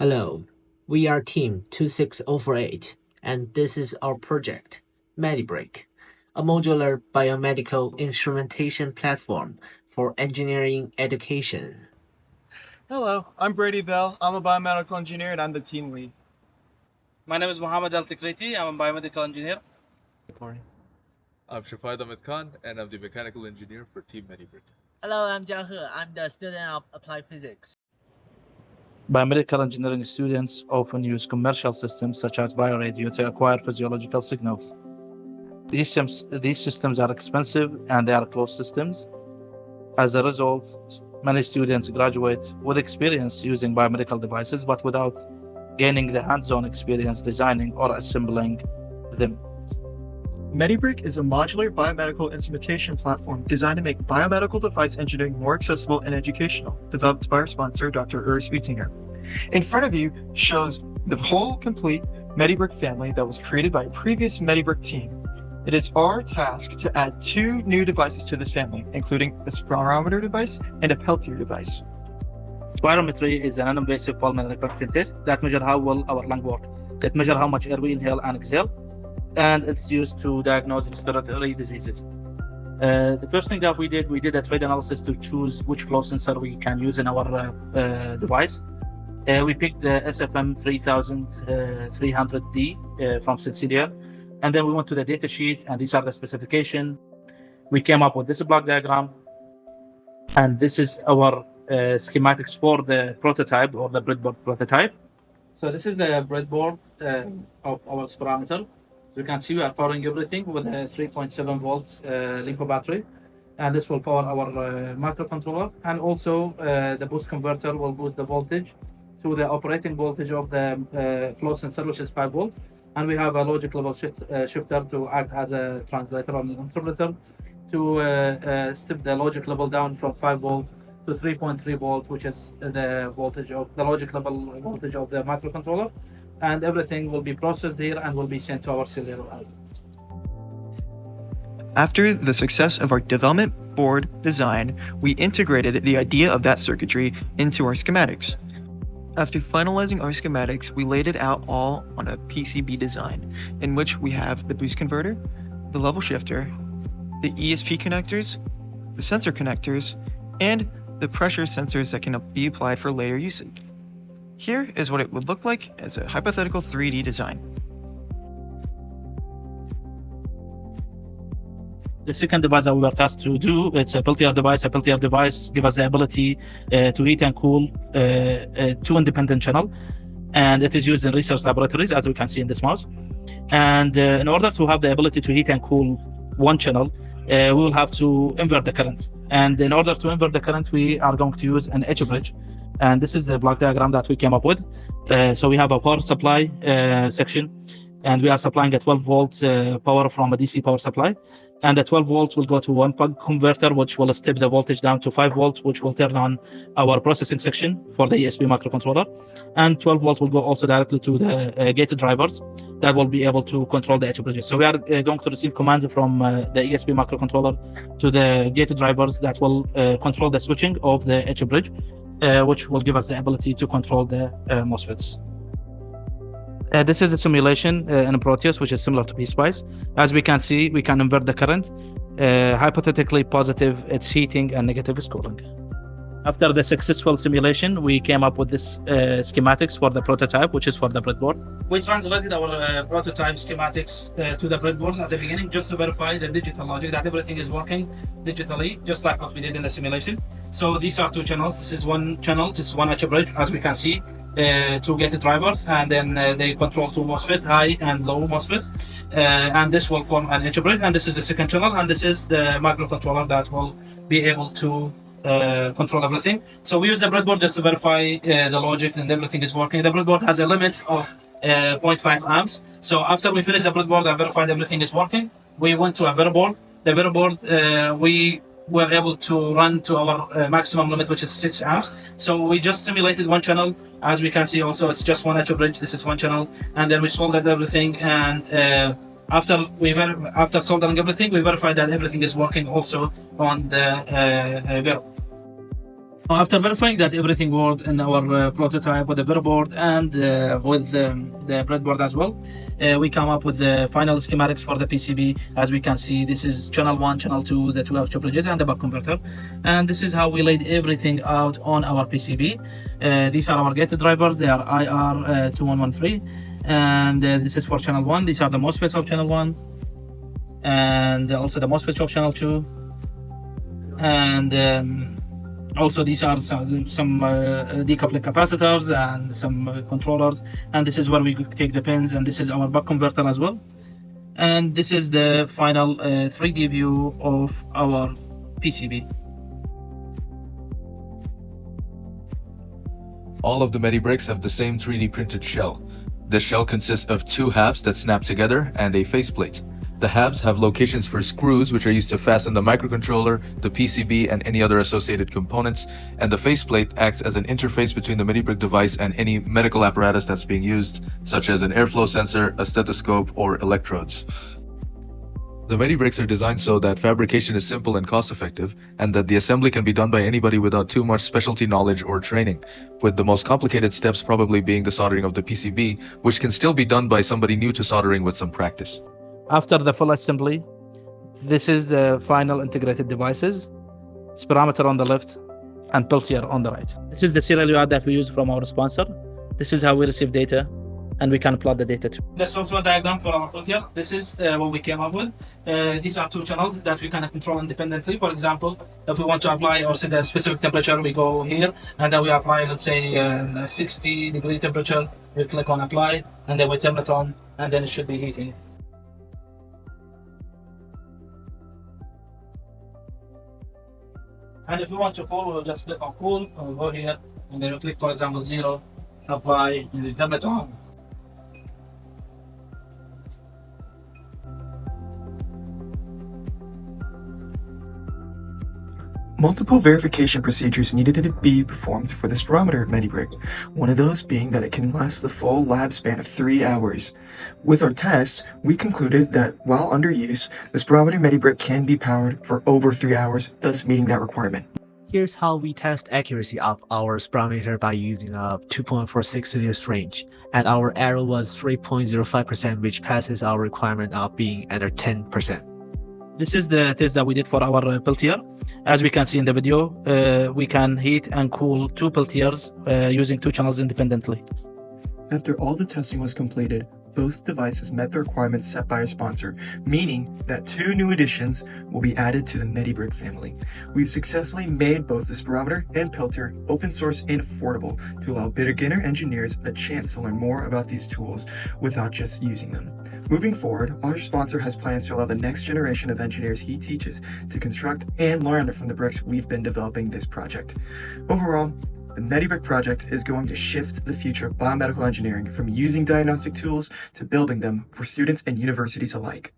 Hello, we are Team 26048, and this is our project, MediBrick, a modular biomedical instrumentation platform for engineering education. Hello, I'm Brady Bell. I'm a biomedical engineer and I'm the team lead. My name is Mohammed Al Tikriti. I'm a biomedical engineer. I'm Shafid Ahmed Khan, and I'm the mechanical engineer for Team MediBrick. Hello, I'm Jiang He. I'm the student of applied physics. Biomedical engineering students often use commercial systems such as bioradio to acquire physiological signals. These systems are expensive and they are closed systems. As a result, many students graduate with experience using biomedical devices, but without gaining the hands-on experience designing or assembling them. MediBrick is a modular biomedical instrumentation platform designed to make biomedical device engineering more accessible and educational, developed by our sponsor, Dr. Urs Oettinger. In front of you shows the whole complete MediBrick family that was created by a previous MediBrick team. It is our task to add 2 new devices to this family, including a spirometer device and a Peltier device. Spirometry is an non-invasive pulmonary function test that measures how well our lung work. It measures how much air we inhale and exhale, and it's used to diagnose respiratory diseases. The first thing that we did a trade analysis to choose which flow sensor we can use in our device. We picked the SFM 3300D from Sensirian, and then we went to the data sheet, and these are the specifications. We came up with this block diagram, and this is our schematics for the prototype or the breadboard prototype. So this is the breadboard of our spirometer. So you can see we are powering everything with a 3.7 volt LiPo battery, and this will power our microcontroller, and also the boost converter will boost the voltage to the operating voltage of the flow sensor, which is 5 volt, and we have a logic level shifter to act as a translator or an interpreter to step the logic level down from 5 volt to 3.3 volt, which is the voltage of the logic level voltage of the microcontroller, and everything will be processed here and will be sent to our cellular route. After the success of our development board design, we integrated the idea of that circuitry into our schematics. After finalizing our schematics, we laid it out all on a PCB design, in which we have the boost converter, the level shifter, the ESP connectors, the sensor connectors, and the pressure sensors that can be applied for later usage. Here is what it would look like as a hypothetical 3D design. The second device that we were tasked to do, it's a Peltier device. A Peltier device gives us the ability to heat and cool 2 independent channels, and it is used in research laboratories, as we can see in this mouse. And in order to have the ability to heat and cool one channel, we will have to invert the current. And in order to invert the current, we are going to use an H bridge. And this is the block diagram that we came up with. So we have a power supply section, and we are supplying a 12 volt power from a DC power supply. And the 12 volt will go to one plug converter, which will step the voltage down to 5 volt, which will turn on our processing section for the ESP microcontroller. And 12 volt will go also directly to the gated drivers that will be able to control the H bridges. So we are going to receive commands from the ESP microcontroller to the gated drivers that will control the switching of the H bridge, which will give us the ability to control the MOSFETs. This is a simulation in Proteus, which is similar to PSpice. As we can see, we can invert the current. Hypothetically positive, it's heating, and negative is cooling. After the successful simulation, we came up with this schematics for the prototype, which is for the breadboard. We translated our prototype schematics to the breadboard at the beginning, just to verify the digital logic, that everything is working digitally, just like what we did in the simulation. So these are 2 channels. This is one channel, this is one H bridge, as we can see. 2 gated drivers, and then they control 2 MOSFET, high and low MOSFET, and this will form an H bridge, and this is the second channel, and this is the microcontroller that will be able to control everything. So we use the breadboard just to verify the logic and everything is working. The breadboard has a limit of 0.5 amps. So after we finish the breadboard and verified everything is working, we went to a Veroboard. The Veroboard, we were able to run to our maximum limit, which is 6 amps. So we just simulated one channel. As we can see also, it's just one H bridge. This is one channel, and then we soldered everything, and after soldering everything, we verified that everything is working also on the Vero. After verifying that everything worked in our prototype with the breadboard and with the breadboard as well, we come up with the final schematics for the PCB. As we can see, this is channel 1, channel 2, the 2 output bridges and the buck converter. And this is how we laid everything out on our PCB. These are our gate drivers. They are IR2113. And this is for channel 1. These are the MOSFETs of channel 1. And also the MOSFETs of channel 2. And also, these are some decoupling capacitors and some controllers, and this is where we take the pins, and this is our buck converter as well. And this is the final 3D view of our PCB. All of the MediBricks have the same 3D printed shell. The shell consists of 2 halves that snap together and a faceplate. The halves have locations for screws, which are used to fasten the microcontroller, the PCB, and any other associated components, and the faceplate acts as an interface between the MediBrick device and any medical apparatus that's being used, such as an airflow sensor, a stethoscope, or electrodes. The MediBricks are designed so that fabrication is simple and cost-effective, and that the assembly can be done by anybody without too much specialty knowledge or training, with the most complicated steps probably being the soldering of the PCB, which can still be done by somebody new to soldering with some practice. After the full assembly, this is the final integrated devices, spirometer on the left and Peltier on the right. This is the serial UART that we use from our sponsor. This is how we receive data and we can plot the data too. The software diagram for our Peltier. This is what we came up with. These are 2 channels that we can control independently. For example, if we want to apply or set a specific temperature, we go here and then we apply, let's say, 60-degree temperature. We click on apply and then we turn it on and then it should be heating. And if we want to cool, we'll just click on cool, and we'll go here, and then we'll click, for example, 0, apply, and then turn it on. Multiple verification procedures needed to be performed for the spirometer MediBrick, one of those being that it can last the full lab span of 3 hours. With our tests, we concluded that while under use, the spirometer MediBrick can be powered for over 3 hours, thus meeting that requirement. Here's how we test accuracy of our spirometer by using a 2.46 series range, and our error was 3.05%, which passes our requirement of being under 10%. This is the test that we did for our Peltier. As we can see in the video, we can heat and cool 2 Peltiers using 2 channels independently. After all the testing was completed, both devices met the requirements set by our sponsor, meaning that 2 new additions will be added to the MediBrick family. We've successfully made both the spirometer and Peltier open source and affordable to allow beginner engineers a chance to learn more about these tools without just using them. Moving forward, our sponsor has plans to allow the next generation of engineers he teaches to construct and learn from the bricks we've been developing this project. Overall, the MediBrick project is going to shift the future of biomedical engineering from using diagnostic tools to building them for students and universities alike.